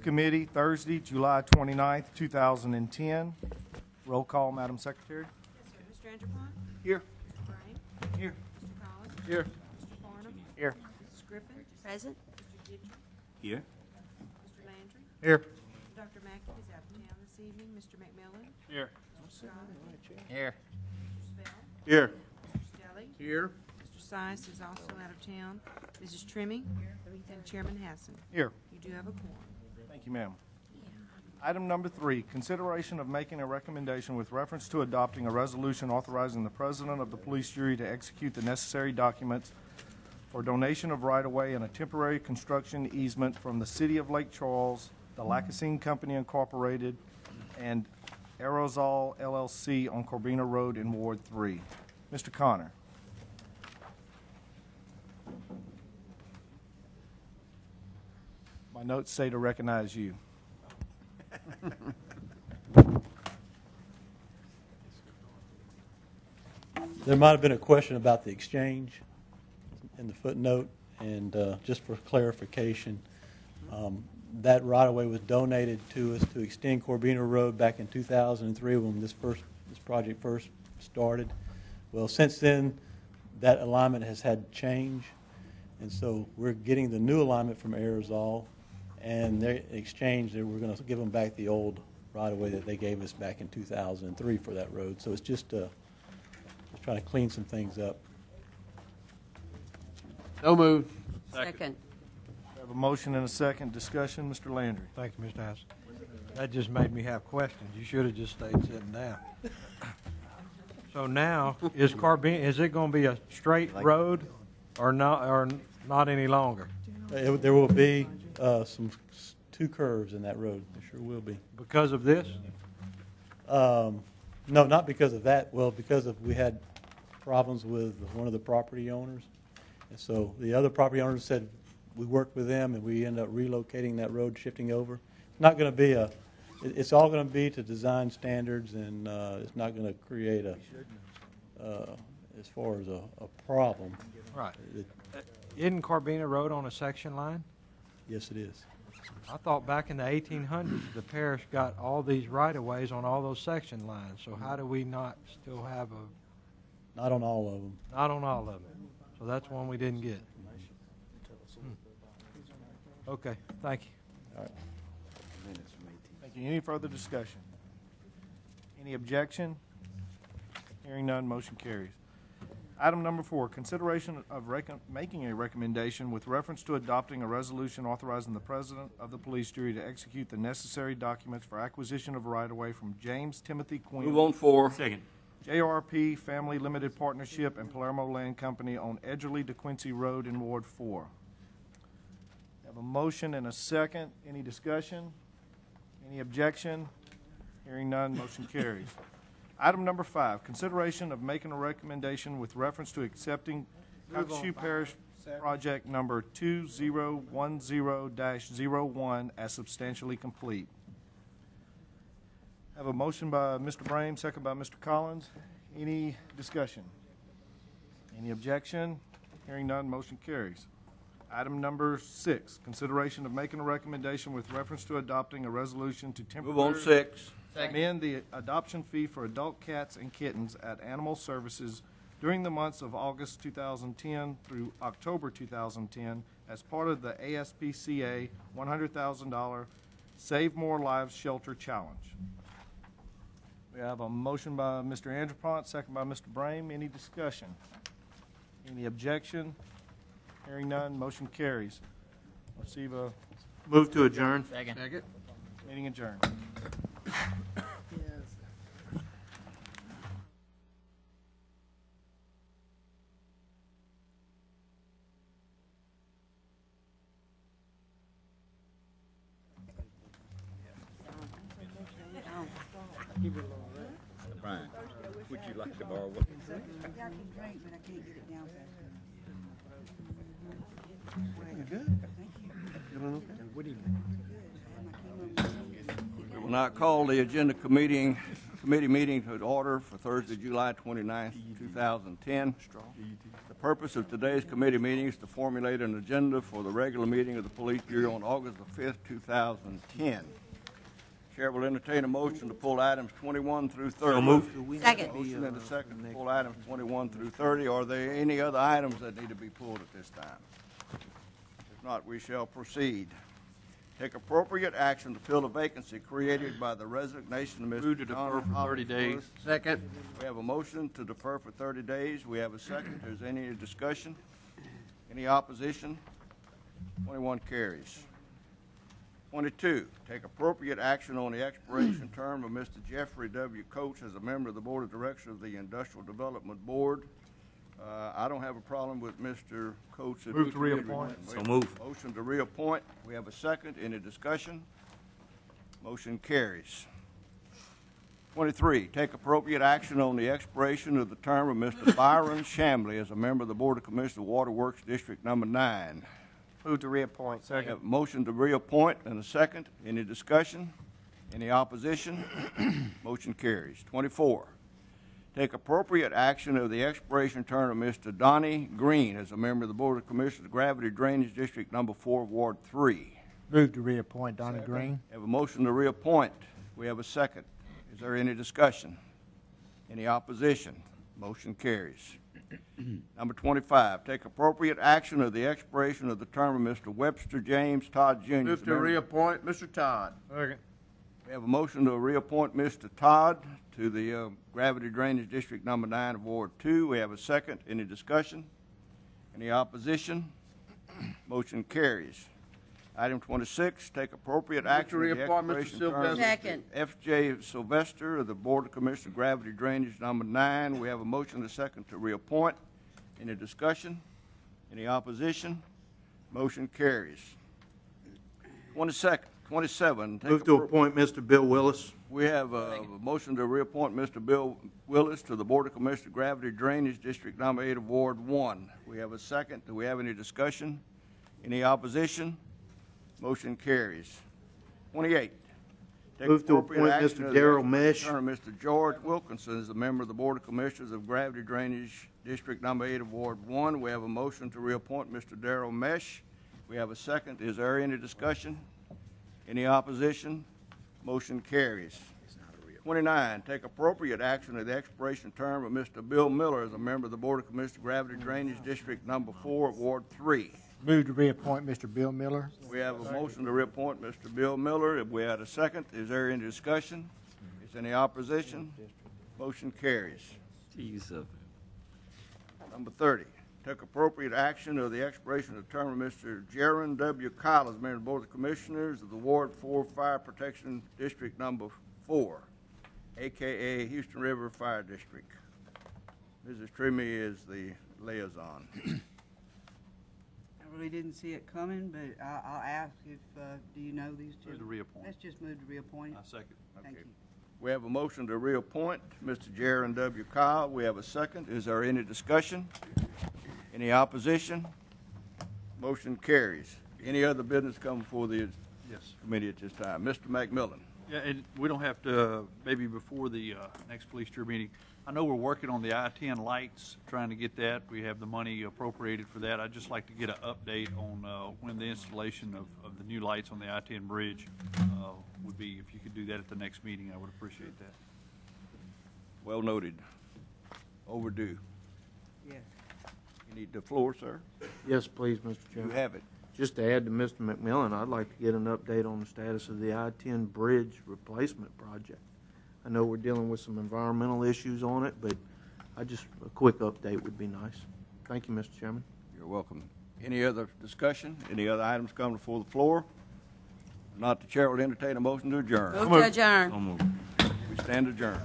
Committee, Thursday, July 29th, 2010. Roll call, Madam Secretary. Yes, sir. Mr. Anderpont? Here. Mr. Brame? Here. Mr. Collins? Here. Mr. Farnum? Here. Mrs. Griffin? Present. Mr. Gidget? Here. Mr. Landry? Here. Dr. Mackey is out of town this evening. Mr. McMillan? Here. Mr. Scott? Here. Mr. Spell? Here. Mr. Stelly? Here. Mr. Sice is also out of town. Mrs. Trimming? And Chairman Hassan. Here. You do have a quorum. Thank you, ma'am. Item number 3, consideration of making a recommendation with reference to adopting a resolution authorizing the president of the police jury to execute the necessary documents for donation of right-of-way and a temporary construction easement from the City of Lake Charles, the Lacassine Company Incorporated, and Aerosol LLC on Corbina Road in Ward 3. Mr. Connor. My notes say to recognize you. There might have been a question about the exchange in the footnote, and just for clarification, that right-of-way was donated to us to extend Corbina Road back in 2003 when this project first started. Well, since then, that alignment has had change, and so we're getting the new alignment from Aerosol, and in exchange, we're going to give them back the old right-of-way that they gave us back in 2003 for that road. So it's just trying to clean some things up. So moved. Second. We have a motion and a second. Discussion. Mr. Landry. Thank you, Mr. Hassel. That just made me have questions. You should have just stayed sitting down. So now, is it going to be a straight road or not any longer? There will be two curves in that road. There sure will be. Because of this? No, not because of that. Well, because we had problems with one of the property owners. And so the other property owners said we worked with them and we ended up relocating that road, shifting over. It's not going to be it's all going to be to design standards, and it's not going to create as far as a problem. Right. Isn't Corbina Road on a section line? Yes, it is. I thought back in the 1800s, the parish got all these right-of-ways on all those section lines. So how do we not still have Not on all of them. not on all of them? So that's one we didn't get. Okay, thank you. All right. Thank you. Any further discussion? Any objection? Hearing none, motion carries. Item number 4, consideration of making a recommendation with reference to adopting a resolution authorizing the president of the police jury to execute the necessary documents for acquisition of right-of-way from James Timothy Quinn. Move on 4. Second. JRP Family Limited Partnership and Palermo Land Company on Edgerly DeQuincy Road in Ward 4. Have a motion and a second. Any discussion? Any objection? Hearing none, motion carries. Item number 5, consideration of making a recommendation with reference to accepting Calcasieu Parish Project number 2010-01 as substantially complete. Have a motion by Mr. Brame, second by Mr. Collins. Any discussion? Any objection? Hearing none, motion carries. Item number 6, consideration of making a recommendation with reference to adopting a resolution to temporarily Move on 6. amend the adoption fee for adult cats and kittens at Animal Services during the months of August 2010 through October 2010 as part of the ASPCA $100,000 Save More Lives Shelter Challenge. We have a motion by Mr. Anderpont, second by Mr. Brame. Any discussion? Any objection? Hearing none, motion carries. Receive a Move to adjourn. Second. meeting adjourned. Brian, would you like to borrow one? Yeah, I can drink, but I can't get it down fast. We will not call the agenda committee meeting to order for Thursday, July 29th, 2010. The purpose of today's committee meeting is to formulate an agenda for the regular meeting of the Police Bureau on August the 5th, 2010. Chair will entertain a motion to pull items 21 through 30. Second. Motion and a second to pull items 21 through 30. Are there any other items that need to be pulled at this time? If not, we shall proceed. Take appropriate action to fill a vacancy created by the resignation of Mr. Move to defer Donald for 30 days. Willis. Second. We have a motion to defer for 30 days. We have a second. Is there any discussion? Any opposition? 21 carries. 22, take appropriate action on the expiration term of Mr. Jeffrey W. Coates as a member of the Board of Directors of the Industrial Development Board. I don't have a problem with Mr. Coates. Move to reappoint. So move. Motion to reappoint. We have a second. Any discussion? Motion carries. 23, take appropriate action on the expiration of the term of Mr. Byron Shamley as a member of the Board of Commissioners of Waterworks District Number 9. Move to reappoint. We have a motion to reappoint and a second. Any discussion? Any opposition? Motion carries. 24, take appropriate action of the expiration term of Mr. Donnie Green as a member of the Board of Commissioners of Gravity Drainage District Number 4, Ward 3. Move to reappoint Donnie Green. Have a motion to reappoint. We have a second. Is there any discussion? Any opposition? Motion carries. Number 25, take appropriate action of the expiration of the term of Mr. Webster James Todd Jr. Move to reappoint Mr. Todd. Second. We have a motion to reappoint Mr. Todd to the Gravity Drainage District Number 9 of Ward 2. We have a second. Any discussion? Any opposition? Motion carries. Item 26, take appropriate action of the reappoint Mr. expiration term of Sylvester. Second. F.J. Sylvester of the Board of Commissioners of Gravity Drainage Number 9. We have a motion and a second to reappoint. Any discussion? Any opposition? Motion carries. 27. Move to appoint Mr. Bill Willis. We have a motion to reappoint Mr. Bill Willis to the Board of Commissioners of Gravity Drainage District Number 8 of Ward 1. We have a second. Do we have any discussion? Any opposition? Motion carries. 28. Take Move to appropriate appoint action Mr. of the Darrell Mesh. term of Mr. George Wilkinson as a member of the Board of Commissioners of Gravity Drainage District Number 8 of Ward 1. We have a motion to reappoint Mr. Darrell Mesh. We have a second. Is there any discussion? Any opposition? Motion carries. 29, take appropriate action of the expiration term of Mr. Bill Miller as a member of the Board of Commissioners of Gravity Drainage District Number 4 of Ward 3. Move to reappoint Mr. Bill Miller. We have a motion to reappoint Mr. Bill Miller. If we had a second, is there any discussion? Is there any opposition? Motion carries. Number 30, took appropriate action of the expiration of the term of Mr. Jaron W. Kyle as member of the Board of Commissioners of the Ward 4 Fire Protection District Number 4, a.k.a. Houston River Fire District. Mrs. Trimmy is the liaison. I really didn't see it coming, but I'll ask if, do you know these two? Move to reappoint. Let's just move to reappoint. Second. Thank you. We have a motion to reappoint Mr. Jaron W. Kyle. We have a second. Is there any discussion? Any opposition? Motion carries. Any other business come before the Yes. committee at this time? Mr. McMillan. Yeah, and we don't have to, maybe before the next police jury meeting, I know we're working on the I-10 lights, trying to get that. We have the money appropriated for that. I'd just like to get an update on when the installation of the new lights on the I-10 bridge would be. If you could do that at the next meeting, I would appreciate that. Well noted. Overdue. Yes. You need the floor, sir? Yes, please, Mr. You Chairman. have it. Just to add to Mr. McMillan, I'd like to get an update on the status of the I-10 bridge replacement project. I know we're dealing with some environmental issues on it, but a quick update would be nice. Thank you, Mr. Chairman. You're welcome. Any other discussion? Any other items come before the floor? Not, the chair will entertain a motion to adjourn. Move to adjourn. We stand adjourned.